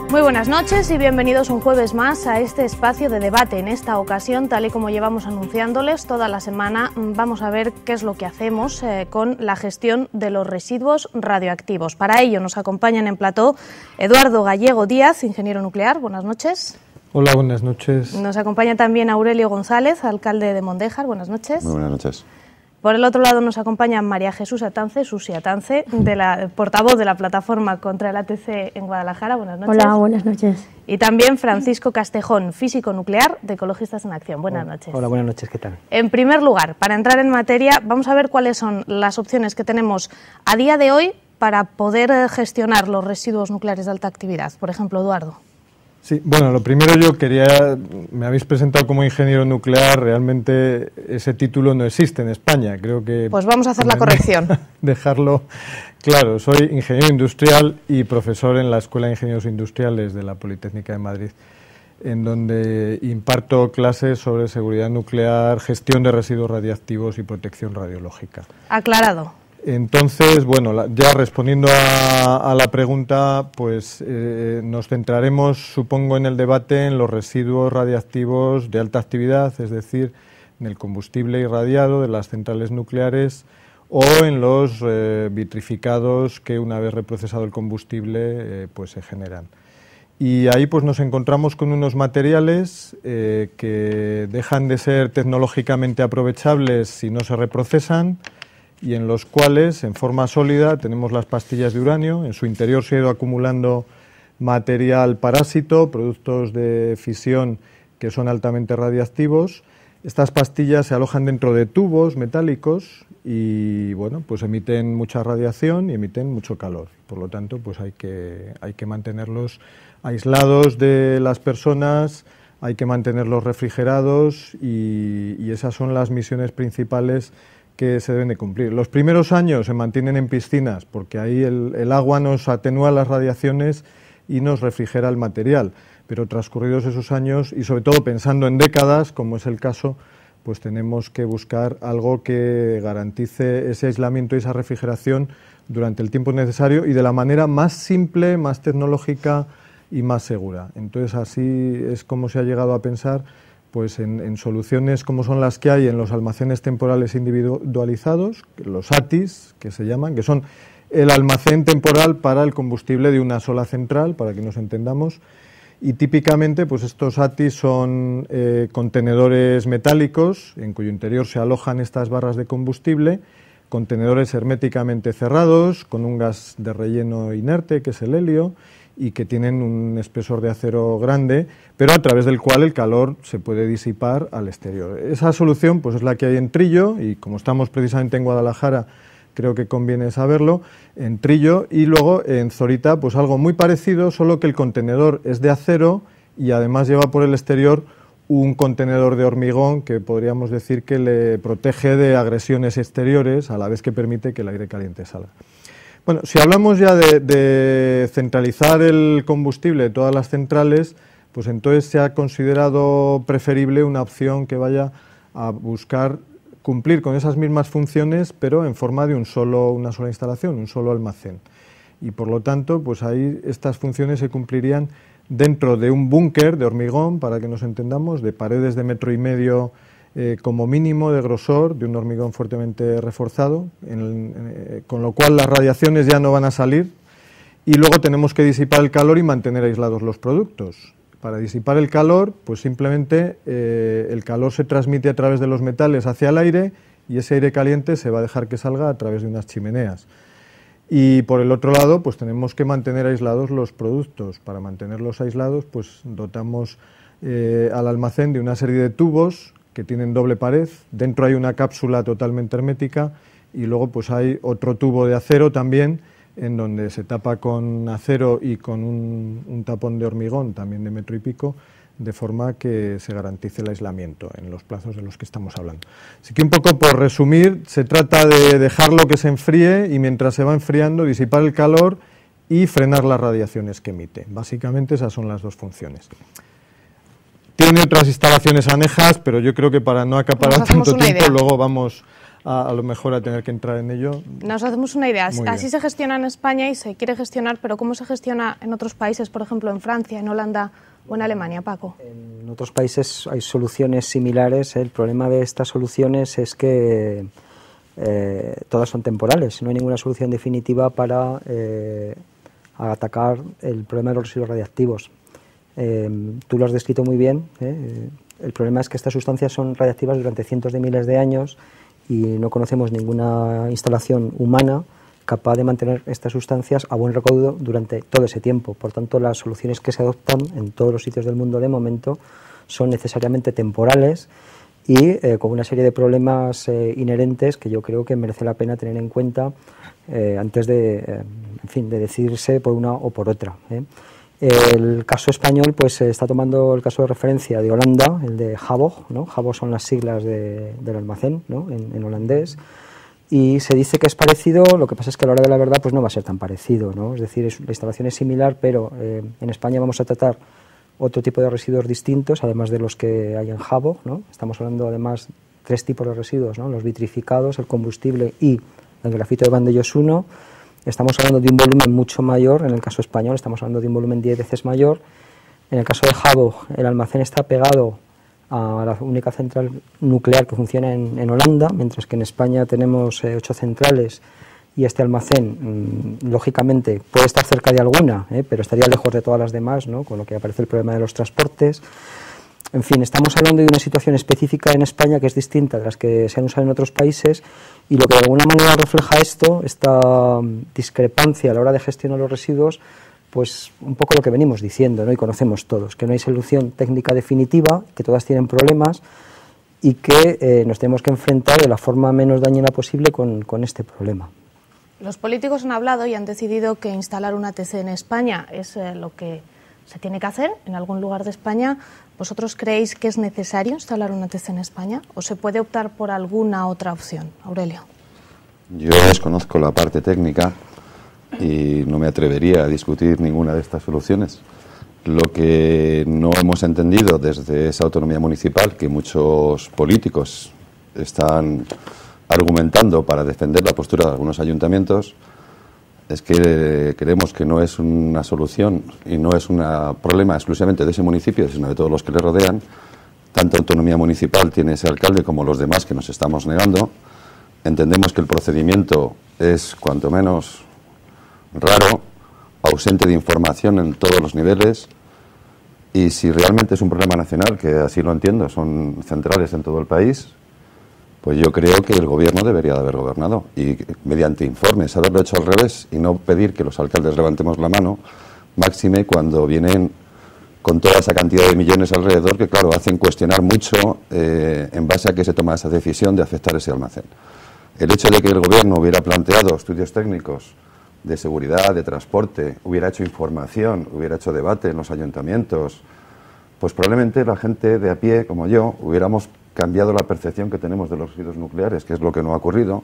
Muy buenas noches y bienvenidos un jueves más a este espacio de debate. En esta ocasión, tal y como llevamos anunciándoles toda la semana, vamos a ver qué es lo que hacemos con la gestión de los residuos radioactivos. Para ello nos acompañan en plató Eduardo Gallego Díaz, ingeniero nuclear. Buenas noches. Hola, buenas noches. Nos acompaña también Aurelio González, alcalde de Mondéjar. Buenas noches. Muy buenas noches. Por el otro lado nos acompaña María Jesús Atance, Susi Atance, portavoz de la plataforma contra el ATC en Guadalajara. Buenas noches. Hola, buenas noches. Y también Francisco Castejón, físico nuclear de Ecologistas en Acción. Buenas noches. Hola, buenas noches, ¿qué tal? En primer lugar, para entrar en materia, vamos a ver cuáles son las opciones que tenemos a día de hoy para poder gestionar los residuos nucleares de alta actividad. Por ejemplo, Eduardo. Sí, bueno, lo primero me habéis presentado como ingeniero nuclear, realmente ese título no existe en España, creo que... Pues vamos a hacer la corrección. Dejarlo claro, soy ingeniero industrial y profesor en la Escuela de Ingenieros Industriales de la Politécnica de Madrid, en donde imparto clases sobre seguridad nuclear, gestión de residuos radiactivos y protección radiológica. Aclarado. Entonces, bueno, ya respondiendo a la pregunta, pues nos centraremos, supongo, en el debate en los residuos radiactivos de alta actividad, es decir, en el combustible irradiado de las centrales nucleares o en los vitrificados que una vez reprocesado el combustible pues se generan. Y ahí pues nos encontramos con unos materiales que dejan de ser tecnológicamente aprovechables si no se reprocesan, y en los cuales, en forma sólida, tenemos las pastillas de uranio. En su interior se ha ido acumulando material parásito, productos de fisión que son altamente radiactivos. Estas pastillas se alojan dentro de tubos metálicos y, bueno, pues emiten mucha radiación y emiten mucho calor. Por lo tanto, pues hay que mantenerlos aislados de las personas, hay que mantenerlos refrigerados y esas son las misiones principales que se deben de cumplir. Los primeros años se mantienen en piscinas porque ahí el agua nos atenúa las radiaciones y nos refrigera el material, pero transcurridos esos años y sobre todo pensando en décadas, como es el caso, pues tenemos que buscar algo que garantice ese aislamiento y esa refrigeración durante el tiempo necesario y de la manera más simple, más tecnológica y más segura. Entonces así es como se ha llegado a pensar pues en soluciones como son las que hay en los almacenes temporales individualizados, los ATIs, que se llaman, que son el almacén temporal para el combustible de una sola central, para que nos entendamos, y típicamente pues estos ATIs son contenedores metálicos en cuyo interior se alojan estas barras de combustible, contenedores herméticamente cerrados, con un gas de relleno inerte, que es el helio, y que tienen un espesor de acero grande, pero a través del cual el calor se puede disipar al exterior. Esa solución pues es la que hay en Trillo, y como estamos precisamente en Guadalajara, creo que conviene saberlo, en Trillo, y luego en Zorita pues algo muy parecido, solo que el contenedor es de acero y además lleva por el exterior un contenedor de hormigón que podríamos decir que le protege de agresiones exteriores a la vez que permite que el aire caliente salga. Bueno, si hablamos ya de centralizar el combustible de todas las centrales, pues entonces se ha considerado preferible una opción que vaya a buscar cumplir con esas mismas funciones, pero en forma de una sola instalación, un solo almacén. Y por lo tanto, pues ahí estas funciones se cumplirían dentro de un búnker de hormigón, para que nos entendamos, de paredes de 1,5 metros como mínimo de grosor, de un hormigón fuertemente reforzado, con lo cual las radiaciones ya no van a salir, y luego tenemos que disipar el calor y mantener aislados los productos. Para disipar el calor, pues simplemente el calor se transmite a través de los metales hacia el aire y ese aire caliente se va a dejar que salga a través de unas chimeneas. Y por el otro lado, pues tenemos que mantener aislados los productos. Para mantenerlos aislados, pues dotamos al almacén de una serie de tubos que tienen doble pared, dentro hay una cápsula totalmente hermética y luego pues hay otro tubo de acero también en donde se tapa con acero y con un tapón de hormigón también de 1,5 metros, de forma que se garantice el aislamiento en los plazos de los que estamos hablando. Así que un poco por resumir, se trata de dejarlo que se enfríe y mientras se va enfriando disipar el calor y frenar las radiaciones que emite. Básicamente esas son las dos funciones. Tiene otras instalaciones anejas, pero yo creo que para no acaparar tanto tiempo, luego vamos a lo mejor a tener que entrar en ello. Nos hacemos una idea. Así se gestiona en España y se quiere gestionar, pero ¿cómo se gestiona en otros países, por ejemplo en Francia, en Holanda o en Alemania, Paco? En otros países hay soluciones similares. El problema de estas soluciones es que todas son temporales. No hay ninguna solución definitiva para atacar el problema de los residuos radiactivos. Tú lo has descrito muy bien. El problema es que estas sustancias son radiactivas durante cientos de miles de años y no conocemos ninguna instalación humana capaz de mantener estas sustancias a buen recaudo durante todo ese tiempo. Por tanto, las soluciones que se adoptan en todos los sitios del mundo de momento son necesariamente temporales y con una serie de problemas inherentes que yo creo que merece la pena tener en cuenta antes de, de decidirse por una o por otra. El caso español pues está tomando el caso de referencia de Holanda, el de Havog, ¿no? Havog son las siglas del almacén, ¿no? en holandés, y se dice que es parecido. Lo que pasa es que a la hora de la verdad pues no va a ser tan parecido, ¿no? Es decir, la instalación es similar, pero en España vamos a tratar otro tipo de residuos distintos, además de los que hay en Havog, ¿no? Estamos hablando además 3 tipos de residuos, ¿no? Los vitrificados, el combustible y el grafito de Vandellós 1. Estamos hablando de un volumen mucho mayor. En el caso español estamos hablando de un volumen 10 veces mayor. En el caso de Havog, el almacén está pegado a la única central nuclear que funciona en Holanda, mientras que en España tenemos 8 centrales y este almacén, lógicamente, puede estar cerca de alguna, pero estaría lejos de todas las demás, ¿no? Con lo que aparece el problema de los transportes. En fin, estamos hablando de una situación específica en España que es distinta de las que se han usado en otros países, y lo que de alguna manera refleja esta discrepancia a la hora de gestionar los residuos, pues un poco lo que venimos diciendo, ¿no? Y conocemos todos, que no hay solución técnica definitiva, que todas tienen problemas y que nos tenemos que enfrentar de la forma menos dañina posible con este problema. Los políticos han hablado y han decidido que instalar una ATC en España es lo que se tiene que hacer en algún lugar de España. ¿Vosotros creéis que es necesario instalar una ATC en España o se puede optar por alguna otra opción? Aurelio. Yo desconozco la parte técnica y no me atrevería a discutir ninguna de estas soluciones. Lo que no hemos entendido desde esa autonomía municipal, que muchos políticos están argumentando para defender la postura de algunos ayuntamientos, es que creemos que no es una solución y no es un problema exclusivamente de ese municipio, sino de todos los que le rodean. Tanta autonomía municipal tiene ese alcalde como los demás que nos estamos negando. Entendemos que el procedimiento es cuanto menos raro, ausente de información en todos los niveles, y si realmente es un problema nacional, que así lo entiendo, son centrales en todo el país, pues yo creo que el gobierno debería de haber gobernado y mediante informes haberlo hecho al revés y no pedir que los alcaldes levantemos la mano, máxime cuando vienen con toda esa cantidad de millones alrededor que, claro, hacen cuestionar mucho en base a que se toma esa decisión de aceptar ese almacén. El hecho de que el gobierno hubiera planteado estudios técnicos de seguridad, de transporte, hubiera hecho información, hubiera hecho debate en los ayuntamientos, pues probablemente la gente de a pie, como yo, hubiéramos cambiado la percepción que tenemos de los residuos nucleares, que es lo que no ha ocurrido.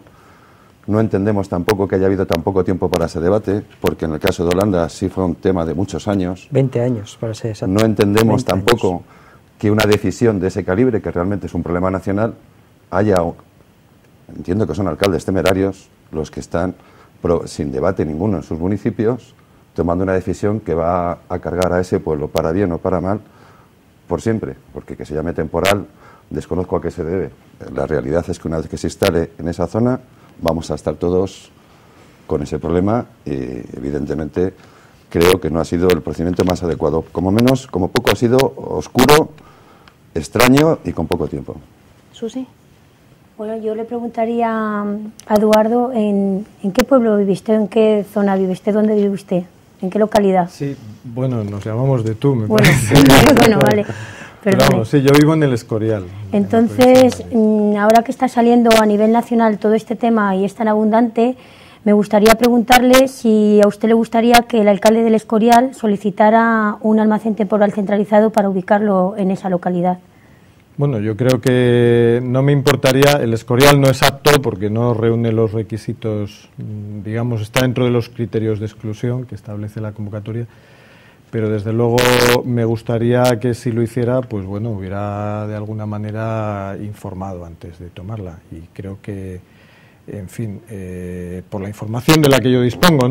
No entendemos tampoco que haya habido tan poco tiempo para ese debate, porque en el caso de Holanda sí fue un tema de muchos años. 20 años, para ser exacto. No entendemos tampoco que una decisión de ese calibre, que realmente es un problema nacional, haya... Entiendo que son alcaldes temerarios los que están, sin debate ninguno en sus municipios, tomando una decisión que va a cargar a ese pueblo, para bien o para mal, por siempre, porque que se llame temporal, desconozco a qué se debe. La realidad es que una vez que se instale en esa zona, vamos a estar todos con ese problema y, evidentemente, creo que no ha sido el procedimiento más adecuado. Como menos, como poco ha sido oscuro, extraño y con poco tiempo. Susi. Bueno, yo le preguntaría a Eduardo en qué pueblo viviste, en qué zona viviste, dónde vive usted, en qué localidad. Sí, bueno, nos llamamos de tú, me parece. Bueno, vale. Pero vamos, sí, yo vivo en el Escorial. Entonces, ahora que está saliendo a nivel nacional todo este tema y es tan abundante, me gustaría preguntarle si a usted le gustaría que el alcalde del Escorial solicitara un almacén temporal centralizado para ubicarlo en esa localidad. Bueno, yo creo que no me importaría. El Escorial no es apto porque no reúne los requisitos, digamos, está dentro de los criterios de exclusión que establece la convocatoria. Pero desde luego me gustaría que si lo hiciera, pues bueno, hubiera de alguna manera informado antes de tomarla. Y creo que en fin, por la información de la que yo dispongo,